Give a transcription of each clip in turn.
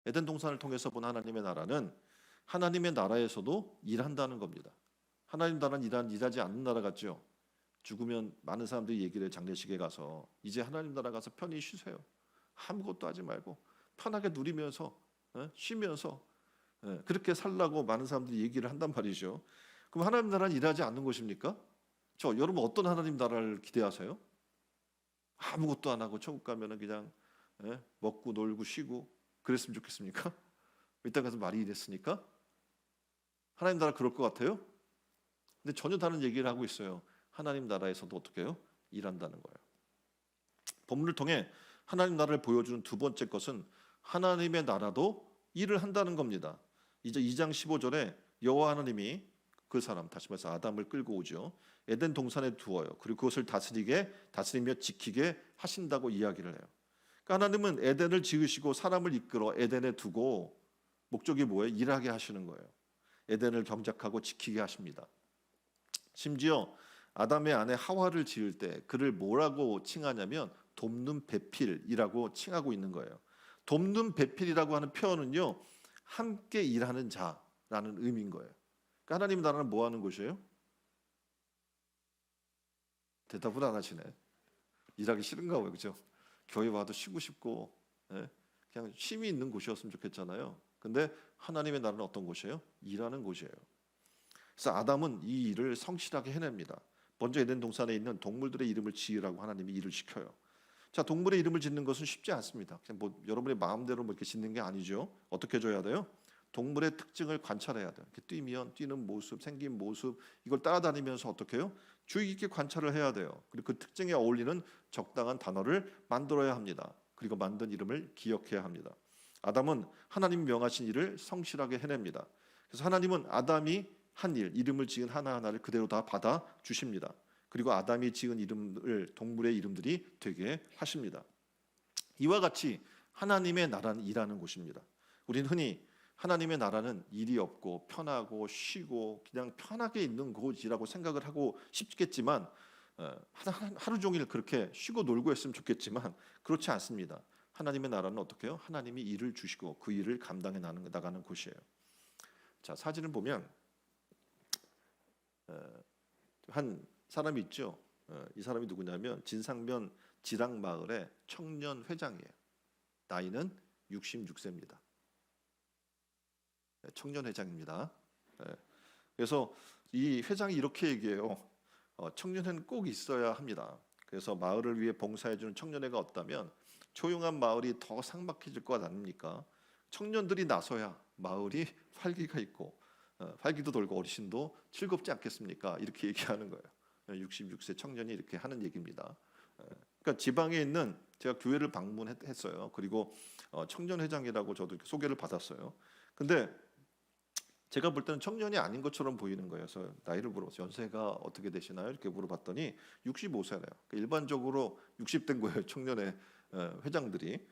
에덴 동산을 통해서 본 하나님의 나라는 하나님의 나라에서도 일한다는 겁니다. 하나님 나라는 일하지 않는 나라 같죠. 죽으면 많은 사람들이 얘기를 해요. 장례식에 가서 이제 하나님 나라 가서 편히 쉬세요. 아무것도 하지 말고 편하게 누리면서 쉬면서 그렇게 살라고 많은 사람들이 얘기를 한단 말이죠. 그럼 하나님 나라는 일하지 않는 것입니까? 여러분 어떤 하나님 나라를 기대하세요? 아무것도 안 하고 천국 가면은 그냥 먹고 놀고 쉬고 그랬으면 좋겠습니까? 이따 가서 말이 이랬으니까 하나님 나라 그럴 것 같아요? 근데 전혀 다른 얘기를 하고 있어요. 하나님 나라에서도 어떻게 해요? 일한다는 거예요. 본문을 통해 하나님 나라를 보여주는 두 번째 것은 하나님의 나라도 일을 한다는 겁니다. 이제 2장 15절에 여호와 하나님이 그 사람, 다시 말해서 아담을 끌고 오죠. 에덴 동산에 두어요. 그리고 그것을 다스리며 지키게 하신다고 이야기를 해요. 그러니까 하나님은 에덴을 지으시고 사람을 이끌어 에덴에 두고 목적이 뭐예요? 일하게 하시는 거예요. 에덴을 경작하고 지키게 하십니다. 심지어 아담의 아내 하와를 지을 때 그를 뭐라고 칭하냐면 돕는 배필이라고 칭하고 있는 거예요. 돕는 배필이라고 하는 표현은요, 함께 일하는 자라는 의미인 거예요. 그러니까 하나님 나라는 뭐 하는 곳이에요? 대답을 안 하시네. 일하기 싫은가 봐요, 그죠? 교회 와도 쉬고 싶고 그냥 쉼이 있는 곳이었으면 좋겠잖아요. 근데 하나님의 나라는 어떤 곳이에요? 일하는 곳이에요. 그래서 아담은 이 일을 성실하게 해냅니다. 먼저 에덴 동산에 있는 동물들의 이름을 지으라고 하나님이 일을 시켜요. 자, 동물의 이름을 짓는 것은 쉽지 않습니다. 그냥 뭐 여러분의 마음대로 뭐 이렇게 짓는 게 아니죠. 어떻게 줘야 돼요? 동물의 특징을 관찰해야 돼요. 이렇게 뛰면 뛰는 모습, 생긴 모습 이걸 따라다니면서 어떻게 해요? 주의 깊게 관찰을 해야 돼요. 그리고 그 특징에 어울리는 적당한 단어를 만들어야 합니다. 그리고 만든 이름을 기억해야 합니다. 아담은 하나님이 명하신 일을 성실하게 해냅니다. 그래서 하나님은 아담이 한 일, 이름을 지은 하나하나를 그대로 다 받아 주십니다. 그리고 아담이 지은 이름을 동물의 이름들이 되게 하십니다. 이와 같이 하나님의 나라는 일하는 곳입니다. 우리는 흔히 하나님의 나라는 일이 없고 편하고 쉬고 그냥 편하게 있는 곳이라고 생각을 하고 싶겠지만 하루 종일 그렇게 쉬고 놀고 했으면 좋겠지만 그렇지 않습니다. 하나님의 나라는 어떻게 해요? 하나님이 일을 주시고 그 일을 감당해 나가는 곳이에요. 자, 사진을 보면 한 사람이 있죠. 이 사람이 누구냐면 진상면 지랑마을의 청년 회장이에요. 나이는 66세입니다. 청년 회장입니다. 그래서 이 회장이 이렇게 얘기해요. 청년회는 꼭 있어야 합니다. 그래서 마을을 위해 봉사해주는 청년회가 없다면 조용한 마을이 더 삭막해질 것 아닙니까? 청년들이 나서야 마을이 활기가 있고 활기도 돌고 어르신도 즐겁지 않겠습니까? 이렇게 얘기하는 거예요. 66세 청년이 이렇게 하는 얘기입니다. 그러니까 지방에 있는 제가 교회를 방문했어요. 그리고 청년회장이라고 저도 이렇게 소개를 받았어요. 근데 제가 볼 때는 청년이 아닌 것처럼 보이는 거예요. 그래서 나이를 물어봤어요. 연세가 어떻게 되시나요? 이렇게 물어봤더니 65세래요. 그러니까 일반적으로 60된 거예요. 청년의 회장들이.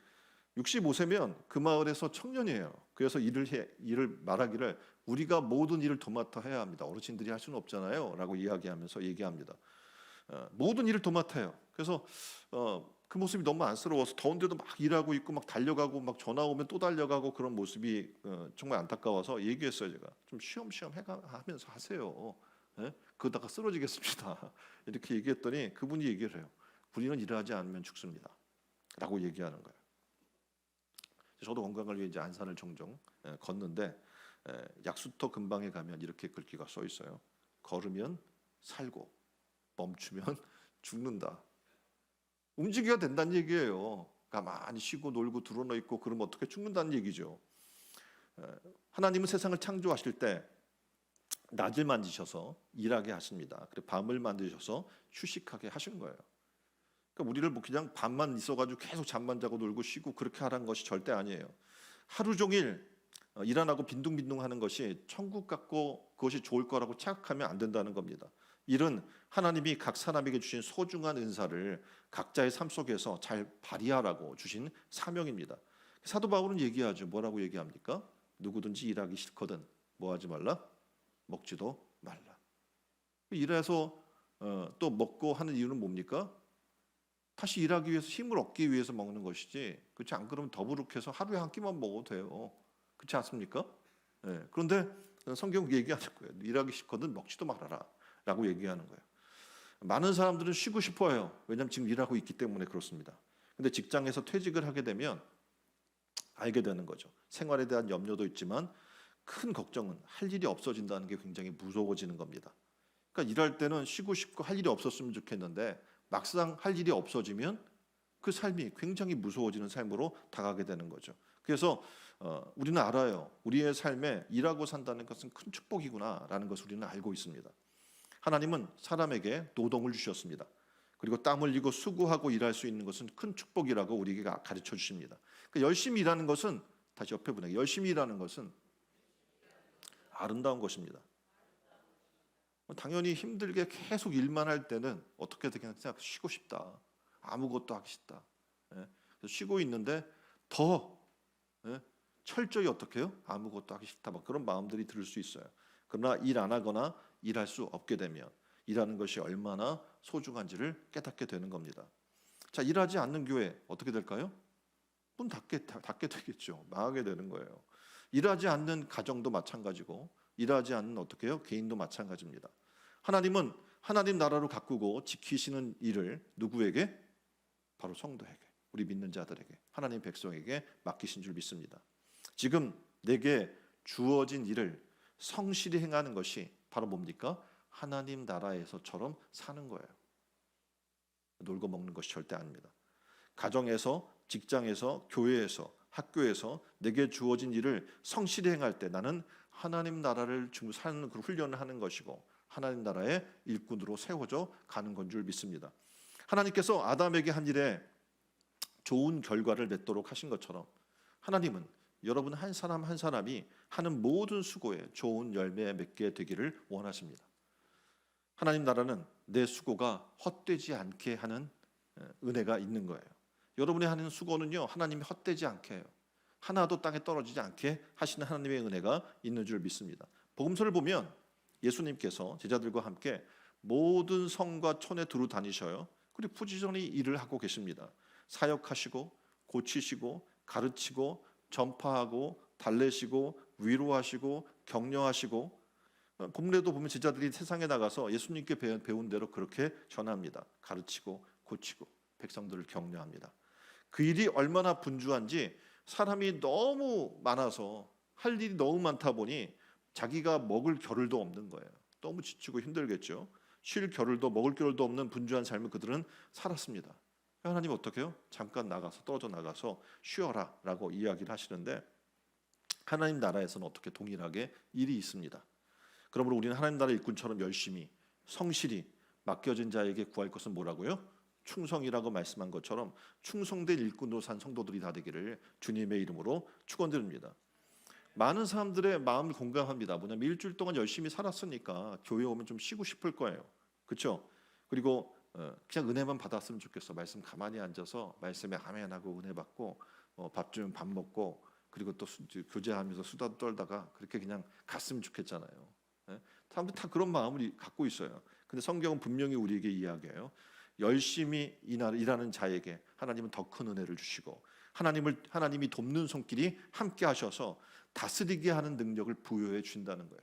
65세면 그 마을에서 청년이에요. 그래서 일을 말하기를 우리가 모든 일을 도맡아 해야 합니다. 어르신들이 할 수는 없잖아요. 라고 이야기하면서 얘기합니다. 모든 일을 도맡아요. 그래서 그 모습이 너무 안쓰러워서 더운데도 막 일하고 있고 막 달려가고 막 전화 오면 또 달려가고 그런 모습이 정말 안타까워서 얘기했어요. 제가 좀 쉬엄쉬엄 하면서 하세요. 그러다가 쓰러지겠습니다. 이렇게 얘기했더니 그분이 얘기를 해요. 우리는 일하지 않으면 죽습니다. 라고 얘기하는 거예요. 저도 건강을 위해 이제 안산을 종종 걷는데 약수터 근방에 가면 이렇게 글귀가 써 있어요. 걸으면 살고 멈추면 죽는다. 움직여야 된다는 얘기예요. 가만히 쉬고 놀고 드러나 있고 그러면 어떻게 죽는다는 얘기죠. 하나님은 세상을 창조하실 때 낮을 만드셔서 일하게 하십니다. 그리고 밤을 만드셔서 휴식하게 하신 거예요. 그러니까 우리를 뭐 그냥 밤만 있어가지고 계속 잠만 자고 놀고 쉬고 그렇게 하라는 것이 절대 아니에요. 하루 종일 일 안 하고 빈둥빈둥하는 것이 천국 같고 그것이 좋을 거라고 착각하면 안 된다는 겁니다. 일은 하나님이 각 사람에게 주신 소중한 은사를 각자의 삶 속에서 잘 발휘하라고 주신 사명입니다. 사도 바울은 얘기하죠. 뭐라고 얘기합니까? 누구든지 일하기 싫거든 뭐 하지 말라? 먹지도 말라. 일해서 또 먹고 하는 이유는 뭡니까? 다시 일하기 위해서 힘을 얻기 위해서 먹는 것이지, 그렇지? 안 그러면 더부룩해서 하루에 한 끼만 먹어도 돼요. 그렇지 않습니까? 네. 그런데 성경 얘기하는 거예요. 일하기 싫거든 먹지도 말아라 라고 얘기하는 거예요. 많은 사람들은 쉬고 싶어요. 왜냐하면 지금 일하고 있기 때문에 그렇습니다. 근데 직장에서 퇴직을 하게 되면 알게 되는 거죠. 생활에 대한 염려도 있지만 큰 걱정은 할 일이 없어진다는 게 굉장히 무서워지는 겁니다. 그러니까 일할 때는 쉬고 싶고 할 일이 없었으면 좋겠는데 막상 할 일이 없어지면 그 삶이 굉장히 무서워지는 삶으로 다가게 되는 거죠. 그래서 우리는 알아요. 우리의 삶에 일하고 산다는 것은 큰 축복이구나라는 것을 우리는 알고 있습니다. 하나님은 사람에게 노동을 주셨습니다. 그리고 땀 흘리고 수고하고 일할 수 있는 것은 큰 축복이라고 우리에게 가르쳐 주십니다. 그러니까 열심히 일하는 것은, 다시 옆에 보내요. 열심히 일하는 것은 아름다운 것입니다. 당연히 힘들게 계속 일만 할 때는 어떻게 그냥 쉬고 싶다. 아무것도 하기 싫다. 쉬고 있는데 더 철저히 어떻게 해요? 아무것도 하기 싫다. 막 그런 마음들이 들 수 있어요. 그러나 일 안 하거나 일할 수 없게 되면 일하는 것이 얼마나 소중한지를 깨닫게 되는 겁니다. 자, 일하지 않는 교회 어떻게 될까요? 문 닫게 되겠죠. 망하게 되는 거예요. 일하지 않는 가정도 마찬가지고 일하지 않는 어떻게 해요? 개인도 마찬가지입니다. 하나님은 하나님 나라로 가꾸고 지키시는 일을 누구에게? 바로 성도에게, 우리 믿는 자들에게, 하나님 백성에게 맡기신 줄 믿습니다. 지금 내게 주어진 일을 성실히 행하는 것이 바로 뭡니까? 하나님 나라에서처럼 사는 거예요. 놀고 먹는 것이 절대 아닙니다. 가정에서, 직장에서, 교회에서, 학교에서 내게 주어진 일을 성실히 행할 때 나는 하나님 나라를 지금 사는 그 훈련을 하는 것이고 하나님 나라의 일꾼으로 세워져 가는 건 줄 믿습니다. 하나님께서 아담에게 한 일에 좋은 결과를 맺도록 하신 것처럼 하나님은 여러분 한 사람 한 사람이 하는 모든 수고에 좋은 열매 맺게 되기를 원하십니다. 하나님 나라는 내 수고가 헛되지 않게 하는 은혜가 있는 거예요. 여러분이 하는 수고는요, 하나님이 헛되지 않게 해요. 하나도 땅에 떨어지지 않게 하시는 하나님의 은혜가 있는 줄 믿습니다. 복음서를 보면 예수님께서 제자들과 함께 모든 성과 촌에 두루 다니셔요. 그리고 부지런히 일을 하고 계십니다. 사역하시고 고치시고 가르치고 전파하고 달래시고 위로하시고 격려하시고, 본문에도 보면 제자들이 세상에 나가서 예수님께 배운 대로 그렇게 전합니다. 가르치고 고치고 백성들을 격려합니다. 그 일이 얼마나 분주한지 사람이 너무 많아서 할 일이 너무 많다 보니 자기가 먹을 겨를도 없는 거예요. 너무 지치고 힘들겠죠. 쉴 겨를도 먹을 겨를도 없는 분주한 삶을 그들은 살았습니다. 하나님 어떻게 해요? 잠깐 나가서 떨어져 나가서 쉬어라 라고 이야기를 하시는데, 하나님 나라에서는 어떻게 동일하게 일이 있습니다. 그러므로 우리는 하나님 나라 일꾼처럼 열심히 성실히 맡겨진 자에게 구할 것은 뭐라고요? 충성이라고 말씀한 것처럼 충성된 일꾼으로 산 성도들이 다 되기를 주님의 이름으로 축원드립니다. 많은 사람들의 마음을 공감합니다. 뭐냐면 일주일 동안 열심히 살았으니까 교회 오면 좀 쉬고 싶을 거예요. 그렇죠? 그리고 그냥 은혜만 받았으면 좋겠어. 말씀 가만히 앉아서 말씀에 아멘하고 은혜 받고 밥 주면 밥 먹고 그리고 또 교제하면서 수다도 떨다가 그렇게 그냥 갔으면 좋겠잖아요. 사람들 다 그런 마음을 갖고 있어요. 근데 성경은 분명히 우리에게 이야기해요. 열심히 일하는 자에게 하나님은 더 큰 은혜를 주시고 하나님이 돕는 손길이 함께 하셔서 다스리게 하는 능력을 부여해 주신다는 거예요.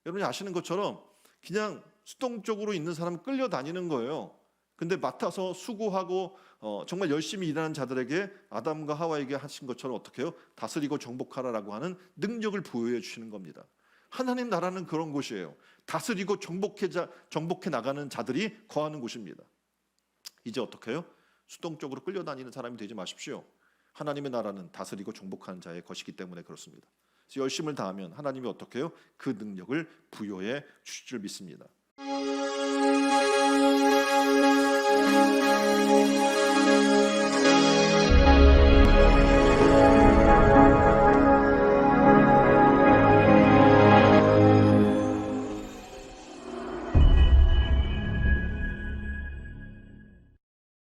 여러분이 아시는 것처럼 그냥 수동적으로 있는 사람은 끌려다니는 거예요. 근데 맡아서 수고하고 정말 열심히 일하는 자들에게 아담과 하와에게 하신 것처럼 어떻게 해요? 다스리고 정복하라라고 하는 능력을 부여해 주시는 겁니다. 하나님 나라는 그런 곳이에요. 다스리고 정복해 나가는 자들이 거하는 곳입니다. 이제 어떻게 해요? 수동적으로 끌려다니는 사람이 되지 마십시오. 하나님의 나라는 다스리고 정복하는 자의 것이기 때문에 그렇습니다. 그래서 열심을 다하면 하나님이 어떻게 해요? 그 능력을 부여해 주실 줄 믿습니다.